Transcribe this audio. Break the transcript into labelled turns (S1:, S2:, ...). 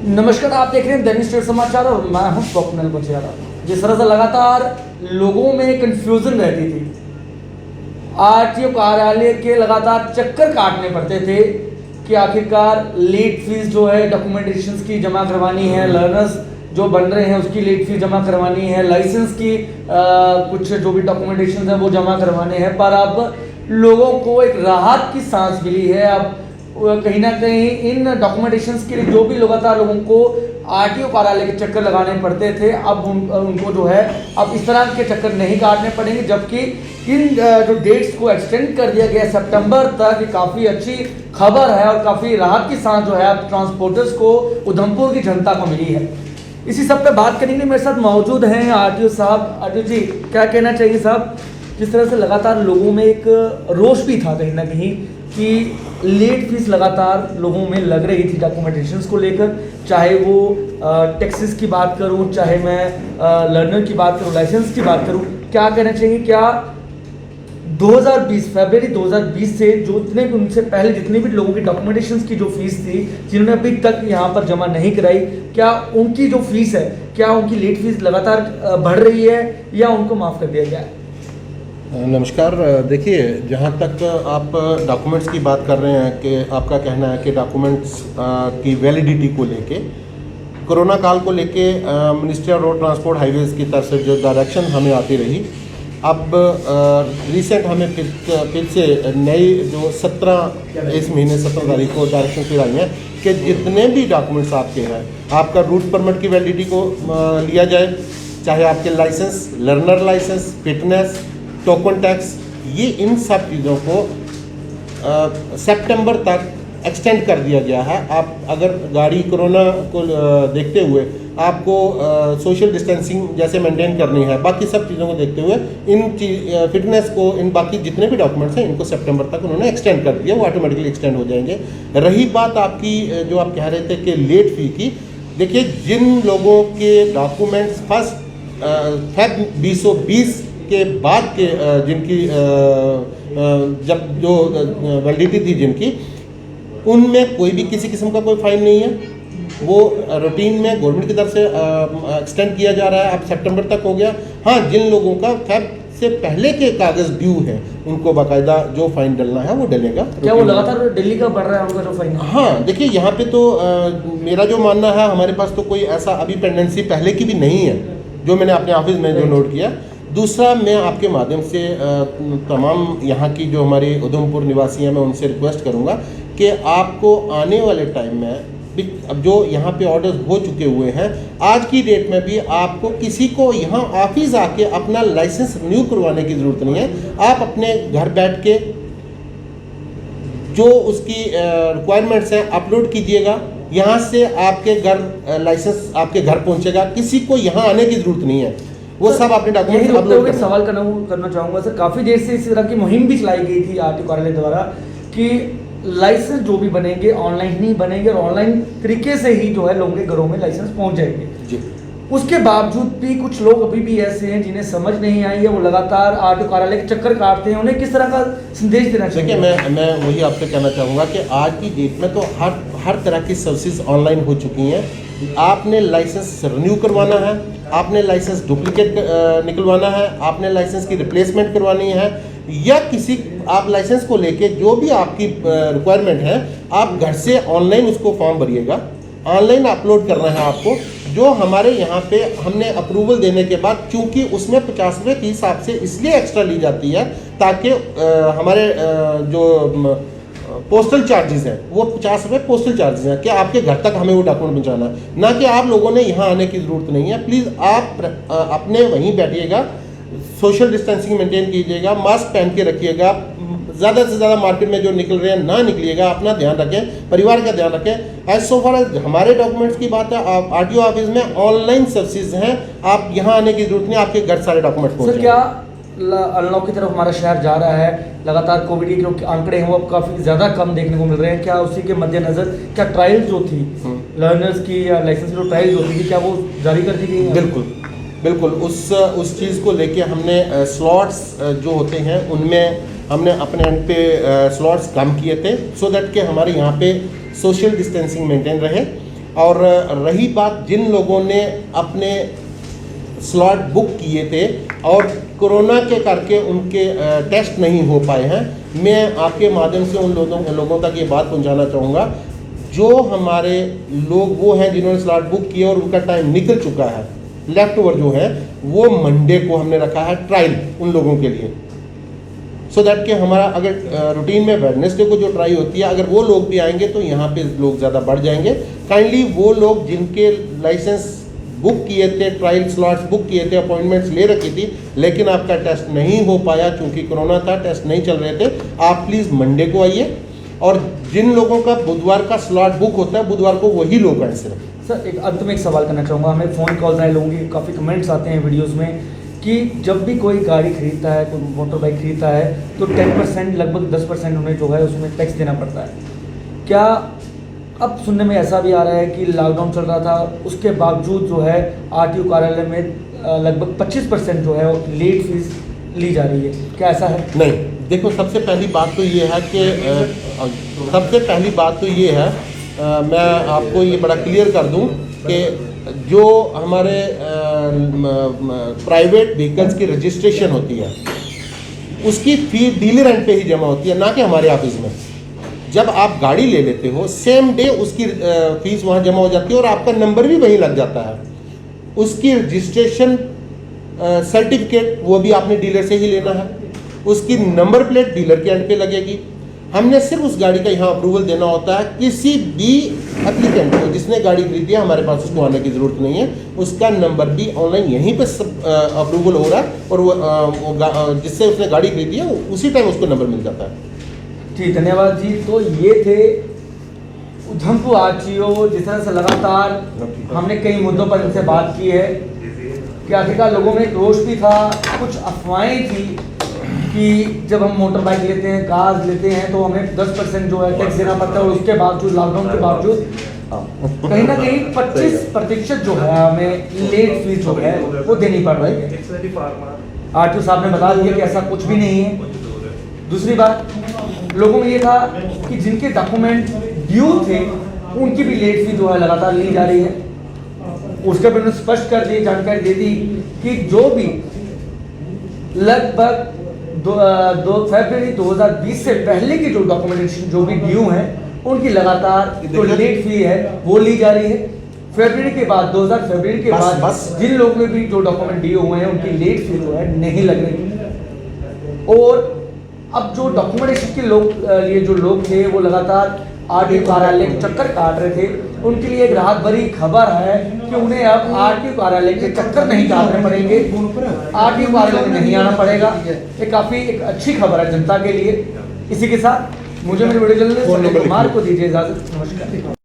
S1: नमस्कार, आप देख रहे हैं दैनिक स्टेट समाचार और मैं हूं स्वप्निल बचियारा। जिस तरह से लगातार लोगों में कंफ्यूजन रहती थी, आरटीओ कार्यालय के लगातार चक्कर काटने पड़ते थे कि आखिरकार लेट फीस जो है डॉक्यूमेंटेशंस की जमा करवानी है, लर्नर्स जो बन रहे हैं उसकी लेट फीस जमा करवानी है, लाइसेंस की कुछ जो भी डॉक्यूमेंटेशन है वो जमा करवाने हैं। पर अब लोगों को एक राहत की सांस मिली है। अब कहीं ना कहीं इन डॉक्यूमेंटेशंस के लिए जो भी लगातार लोगों को आरटीओ कार्यालय के चक्कर लगाने पड़ते थे, अब उनको जो है अब इस तरह के चक्कर नहीं काटने पड़ेंगे। जबकि इन जो डेट्स को एक्सटेंड कर दिया गया सितंबर तक, ये काफ़ी अच्छी खबर है और काफ़ी राहत की सांस जो है अब ट्रांसपोर्टर्स को, उधमपुर की जनता को मिली है। इसी सब पे बात करेंगे। मेरे साथ मौजूद हैं आरटीओ साहब। आरटीओ जी, क्या कहना चाहिए साहब? जिस तरह से लगातार लोगों में एक रोष भी था कहीं ना कहीं कि लेट फीस लगातार लोगों में लग रही थी डॉक्यूमेंटेशंस को लेकर, चाहे वो टैक्सेस की बात करूं, चाहे मैं लर्नर की बात करूं, लाइसेंस की बात करूं, क्या कहना चाहिए? क्या 2020 फरवरी 2020 से जो इतने उनसे पहले जितने भी लोगों की डॉक्यूमेंटेशंस की जो फीस थी, जिन्होंने अभी तक यहाँ पर जमा नहीं कराई, क्या उनकी जो फीस है, क्या उनकी लेट फीस लगातार बढ़ रही है या उनको माफ़ कर दिया गया है?
S2: नमस्कार। देखिए, जहाँ तक आप डॉक्यूमेंट्स की बात कर रहे हैं कि आपका कहना है कि डॉक्यूमेंट्स की वैलिडिटी को लेके, कोरोना काल को लेके ministry of road transport highways की तरफ से जो डायरेक्शन हमें आती रही, अब रिसेंट हमें फिर से नई जो 17 इस महीने 17 तारीख को डायरेक्शन फिर आई हैं कि जितने भी डॉक्यूमेंट्स आपके हैं, आपका रूट परमिट की वैलिडिटी को लिया जाए, चाहे आपके licence, learner licence, fitness, token tax, ये इन सब चीज़ों को सितंबर तक एक्सटेंड कर दिया गया है। आप अगर गाड़ी कोरोना को देखते हुए आपको सोशल डिस्टेंसिंग जैसे मेंटेन करनी है, बाकी सब चीज़ों को देखते हुए इन फिटनेस को, इन बाकी जितने भी डॉक्यूमेंट्स हैं, इनको सितंबर तक उन्होंने एक्सटेंड कर दिया, वो ऑटोमेटिकली एक्सटेंड हो जाएंगे। रही बात आपकी जो आप कह रहे थे कि लेट फी की, देखिए जिन लोगों के डॉक्यूमेंट्स फर्स्ट फेब 2020 के बाद के जिनकी जब जो वैलिडिटी थी जिनकी, उनमें कोई भी किसी किस्म का कोई फाइन नहीं है। वो रूटीन में गवर्नमेंट की तरफ से एक्सटेंड किया जा रहा है, अब सितंबर तक हो गया। हाँ, जिन लोगों का फेब से पहले के कागज़ ड्यू हैं, उनको बाकायदा जो फाइन डलना है वो डलेगा।
S1: क्या वो लगातार दिल्ली का बढ़ रहा है उनका जो फाइन?
S2: हाँ, देखिए यहाँ पे तो मेरा जो मानना है, हमारे पास तो कोई ऐसा अभी पेंडेंसी पहले की भी नहीं है जो मैंने अपने ऑफिस में जो नोट किया। दूसरा, मैं आपके माध्यम से तमाम यहाँ की जो हमारे उधमपुर निवासी हैं, मैं उनसे रिक्वेस्ट करूँगा कि आपको आने वाले टाइम में अब जो यहाँ पे ऑर्डर्स हो चुके हुए हैं, आज की डेट में भी आपको किसी को यहाँ ऑफिस आके अपना लाइसेंस रिन्यू करवाने की ज़रूरत नहीं है। आप अपने घर बैठ के जो उसकी रिक्वायरमेंट्स हैं अपलोड कीजिएगा, यहाँ से आपके घर लाइसेंस आपके घर पहुँचेगा। किसी को यहाँ आने की ज़रूरत नहीं है, वो सब अपने डॉक्यूमेंट अपलोड करना।
S1: सवाल करना चाहूँगा सर, काफ़ी देर से इस तरह की मुहिम भी चलाई गई थी आरटीओ कार्यालय द्वारा कि लाइसेंस जो भी बनेंगे ऑनलाइन ही बनेंगे और ऑनलाइन तरीके से ही जो है लोगों के घरों में लाइसेंस पहुंच जाएंगे जी। उसके बावजूद भी कुछ लोग अभी भी ऐसे हैं जिन्हें समझ नहीं आई है, वो लगातार आरटीओ कार्यालय के चक्कर काटते हैं। उन्हें किस तरह का संदेश देना चाहिए?
S2: देखिए, मैं वही आपसे कहना चाहूँगा कि आज की डेट में तो हर तरह की सर्विसेज ऑनलाइन हो चुकी हैं। आपने लाइसेंस रिन्यू करवाना है, आपने लाइसेंस डुप्लीकेट निकलवाना है, आपने लाइसेंस की रिप्लेसमेंट करवानी है, या किसी आप लाइसेंस को लेके जो भी आपकी रिक्वायरमेंट है, आप घर से ऑनलाइन उसको फॉर्म भरिएगा, ऑनलाइन अपलोड करना है आपको। जो हमारे यहाँ पे हमने अप्रूवल देने के बाद, चूँकि उसमें 50 रुपये के हिसाब से इसलिए एक्स्ट्रा ली जाती है ताकि हमारे जो पोस्टल चार्जेस हैं वो 50 रुपये पोस्टल चार्जेस हैं कि आपके घर तक हमें वो डॉक्यूमेंट पहुँचाना है, ना कि आप लोगों ने यहाँ आने की ज़रूरत नहीं है। प्लीज़ आप अपने वहीं बैठिएगा, सोशल डिस्टेंसिंग मेंटेन कीजिएगा, मास्क पहन के रखिएगा, ज़्यादा से ज़्यादा मार्केट में जो निकल रहे हैं ना निकलिएगा, अपना ध्यान रखें, परिवार का ध्यान रखें। एज सो फार एज हमारे डॉक्यूमेंट्स की बात है, आप आरटीओ ऑफिस में ऑनलाइन सर्विसेज हैं, आप यहाँ आने की जरूरत नहीं, आपके घर सारे डॉक्यूमेंट्स पहुँचे।
S1: सर, क्या अनलॉक की तरफ हमारा शहर जा रहा है? लगातार कोविड के जो आंकड़े हैं वो अब काफ़ी ज़्यादा कम देखने को मिल रहे हैं। क्या उसी के मद्देनज़र क्या ट्रायल जो थी लर्नर्स की या लाइसेंस की जो ट्रायल जो थी, क्या वो जारी कर दी गई?
S2: बिल्कुल उस चीज़ को लेके हमने स्लॉट्स जो होते हैं उनमें हमने अपने एंड पे स्लॉट्स कम किए थे, सो दैट कि हमारे यहाँ पे सोशल डिस्टेंसिंग मेंटेन रहे। और रही बात जिन लोगों ने अपने स्लॉट बुक किए थे और कोरोना के करके उनके टेस्ट नहीं हो पाए हैं, मैं आपके माध्यम से उन लोगों तक ये बात पहुंचाना चाहूँगा, जो हमारे लोग वो हैं जिन्होंने स्लॉट बुक किया और उनका टाइम निकल चुका है, लेफ्ट ओवर जो है वो मंडे को हमने रखा है ट्रायल उन लोगों के लिए, सो दैट कि हमारा अगर रूटीन में वेडनेसडे को जो ट्राई होती है, अगर वो लोग भी आएंगे तो यहाँ पे लोग ज़्यादा बढ़ जाएंगे। काइंडली वो लोग जिनके लाइसेंस बुक किए थे, ट्रायल स्लॉट्स बुक किए थे, अपॉइंटमेंट्स ले रखी थी, लेकिन आपका टेस्ट नहीं हो पाया क्योंकि कोरोना था, टेस्ट नहीं चल रहे थे, आप प्लीज़ मंडे को आइए। और जिन लोगों का बुधवार का स्लॉट बुक होता है, बुधवार को वही लोग आए सिर्फ।
S1: सर एक अंत में एक सवाल करना चाहूँगा, हमें फ़ोन कॉल आए लोगों की, काफ़ी कमेंट्स आते हैं वीडियोस में कि जब भी कोई गाड़ी खरीदता है, कोई मोटर बाइक खरीदता है तो 10% लगभग 10% उन्हें जो है उसमें टैक्स देना पड़ता है। क्या अब सुनने में ऐसा भी आ रहा है कि लॉकडाउन चल रहा था, उसके बावजूद जो है आरटीओ कार्यालय में लगभग 25% जो है लेट फीस ली जा रही है, क्या ऐसा है?
S2: नहीं, देखो सबसे पहली बात तो ये है कि मैं आपको ये बड़ा क्लियर कर दूं कि जो हमारे प्राइवेट व्हीकल्स की रजिस्ट्रेशन होती है उसकी फीस डीलर एंड पे ही जमा होती है, ना कि हमारे ऑफिस में। जब आप गाड़ी ले लेते हो सेम डे उसकी फीस वहाँ जमा हो जाती है और आपका नंबर भी वहीं लग जाता है। उसकी रजिस्ट्रेशन सर्टिफिकेट वो भी आपने डीलर से ही लेना है, उसकी नंबर प्लेट डीलर के एंड पे लगेगी। हमने सिर्फ उस गाड़ी का यहाँ अप्रूवल देना होता है। किसी भी एप्लीकेंट को जिसने गाड़ी खरीदी है हमारे पास उसको आने की ज़रूरत नहीं है, उसका नंबर भी ऑनलाइन यहीं पे अप्रूवल हो रहा है और वो जिससे उसने गाड़ी खरीदी है उसी टाइम उसको नंबर मिल जाता है।
S1: जी धन्यवाद जी। तो ये थे उधमपुर आरटीओ, जिस तरह से लगातार हमने कई मुद्दों पर इनसे बात की है कि आखिरकार लोगों में एक रोष भी था, कुछ अफवाहें थी कि जब हम मोटर बाइक लेते हैं, कार लेते हैं तो हमें 10% जो है टैक्स देना पड़ता है और उसके बावजूद लॉकडाउन के बावजूद कहीं ना कहीं 25% जो है हमें लेट फीस जो है वो देनी पड़ रही है। आरटीओ साहब ने बता दिया कि ऐसा कुछ भी नहीं है। दूसरी बात, लोगों में ये था कि जिनके डॉक्यूमेंट ड्यू थे उनकी भी लेट फी जो है लगातार ली जा रही है। उसके पर उन्होंने स्पष्ट कर दी, जानकारी दे दी कि जो भी लगभग 2 फरवरी 2020 से पहले की जो डॉक्यूमेंटेशन जो भी ड्यू हैं उनकी लगातार जो लेट फी है वो ली जा रही है। फरवरी के बाद 2000 फरवरी के बाद जिन लोगों में भी जो डॉक्यूमेंट ड्यू हुए हैं उनकी लेट फी जो है नहीं लग रही। और अब जो डॉक्यूमेंटेशन के लिए जो लोग थे वो लगातार आरटीओ कार्यालय के चक्कर काट रहे थे, उनके लिए एक राहत भरी खबर है कि उन्हें अब आरटीओ कार्यालय के चक्कर नहीं काटने पड़ेंगे, आरटीओ कार्यालय में नहीं आना पड़ेगा। ये काफ़ी एक अच्छी खबर है जनता के लिए। इसी के साथ मुझे मेरे वीडियो जर्नलिस्ट कुमार को दीजिए इजाज़त। नमस्कार।